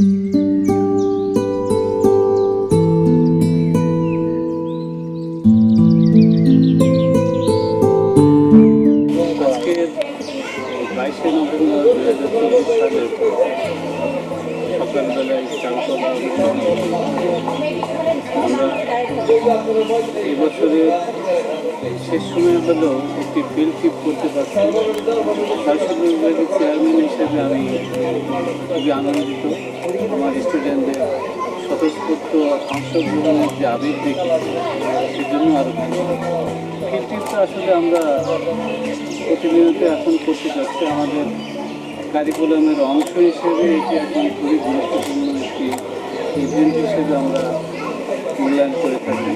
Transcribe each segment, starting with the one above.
আজকের 22শে নভেম্বর 2024 সালের সকালবেলায় চারুকলা আমরা এই বছরের শেষ সময় হলেও একটি ফিল্ড ট্রিপ করতে পারছি। চারুকলা বিভাগের চেয়ারম্যান হিসেবে আমি খুবই আনন্দিত। আমার স্টুডেন্টদের স্বতঃস্ফূর্ত অংশগ্রহণের যে আবেগ দেখেছি সেজন্য আরও ভালো। ফিল্ড ট্রিপটা আসলে আমরা প্রতিনিয়ত এখন করতে যাচ্ছি। আমাদের কারিকুলামের অংশ হিসেবে এটি এখন খুবই গুরুত্বপূর্ণ একটি ইভেন্ট হিসেবে আমরা মূল্যায়ন করে থাকি।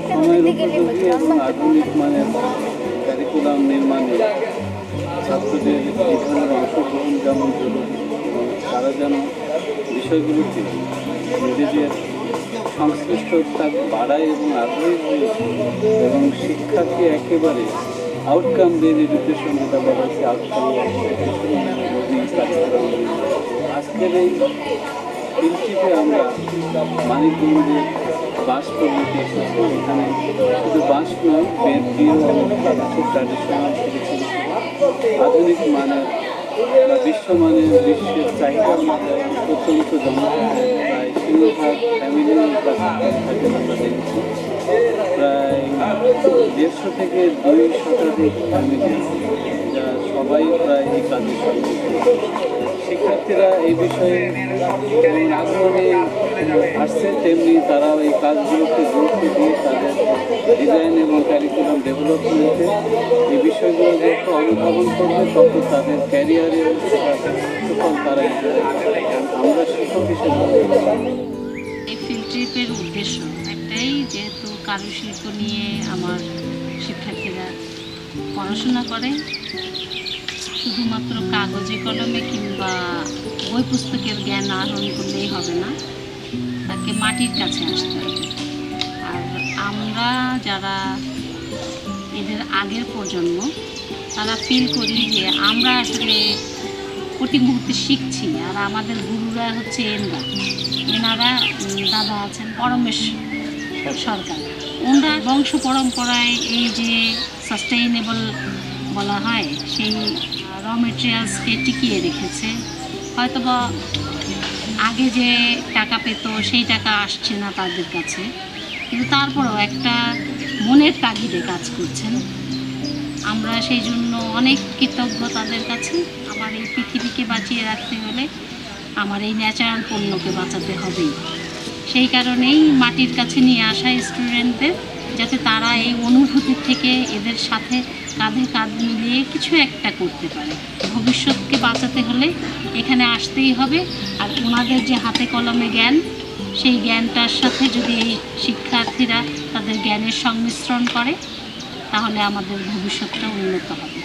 সময়ের উপযোগী এবং আধুনিক মানের কারিকুলাম নির্মাণে ছাত্রদের এই ধরনের অংশগ্রহণ যেমন জরুরি এবং তারা যেন বিষয়গুলোতে নিজেদের সংশ্লিষ্টতা বাড়ায় এবং আগ্রহী হয়ে এবং শিক্ষাকে একেবারে আউটকাম বেড এডুকেশন যেটা বলা হচ্ছে আউটকাম আজকের এই ফিল্ডটিতে আমরা মানিকগঞ্জের বাঁশ প্রভৃতি এসেছি। এখানে শুধু বাঁশ নয়, বেদ দিয়েও খুব ট্র্যাডিশনাল আধুনিক মানের বা বিশ্বমানের বিশ্বের চাহিদা অনুযায়ী অত্যন্ত জনপ্রিয় প্রায় সিংহভাগ ফ্যামিলির কাছে থাকে আমরা দেখছি। প্রায় 150 থেকে 2 শতাধিক ফ্যামিলি যা সবাই প্রায় এই কাজের সঙ্গে শিক্ষার্থীরা এই বিষয়ে যেমন আগ্রহে আসছে তেমনি তারাও এই কাজগুলোকে গুরুত্ব দিয়ে তাদের ডিজাইন এবং কারিকুলাম ডেভেলপমেন্টে এই বিষয়গুলো যত অনুধাবন করবে তত তাদের ক্যারিয়ারের সুফল তারা আমরা শিক্ষক হিসেবে। এই ফিল্ড ট্রিপের উদ্দেশ্য একটাই, যেহেতু কারুশিল্প নিয়ে আমার শিক্ষার্থীরা পড়াশোনা করে, শুধুমাত্র কাগজে কলমে কিংবা বই পুস্তকের জ্ঞান আহরণ করলেই হবে না, তাকে মাটির কাছে আসতে হবে। আর আমরা যারা এদের আগের প্রজন্ম তারা ফিল করি যে আমরা আসলে প্রতি মুহূর্তে শিখছি, আর আমাদের গুরুরা হচ্ছে এনারা দাদা আছেন পরমেশ সরকার, ওনারা বংশ পরম্পরায় এই যে সাস্টেইনেবল বলা হয় সেই র মেটেরিয়ালসকে টিকিয়ে রেখেছে। হয়তোবা আগে যে টাকা পেত সেই টাকা আসছে না তাদের কাছে, কিন্তু তারপরেও একটা মনের তাগিদে কাজ করছেন। আমরা সেই জন্য অনেক কৃতজ্ঞ তাদের কাছে। আমার এই পৃথিবীকে বাঁচিয়ে রাখতে হলে আমার এই ন্যাচারাল পণ্যকে বাঁচাতে হবেই। সেই কারণেই মাটির কাছে নিয়ে আসা স্টুডেন্টদের, যাতে তারা এই অনুভূতি থেকে এদের সাথে কাঁধে কাঁধ মিলিয়ে কিছু একটা করতে পারে। ভবিষ্যৎকে বাঁচাতে হলে এখানে আসতেই হবে। আর ওনাদের যে হাতে কলমে জ্ঞান, সেই জ্ঞানটার সাথে যদি এই শিক্ষার্থীরা তাদের জ্ঞানের সংমিশ্রণ করে তাহলে আমাদের ভবিষ্যৎটা উন্নত হবে।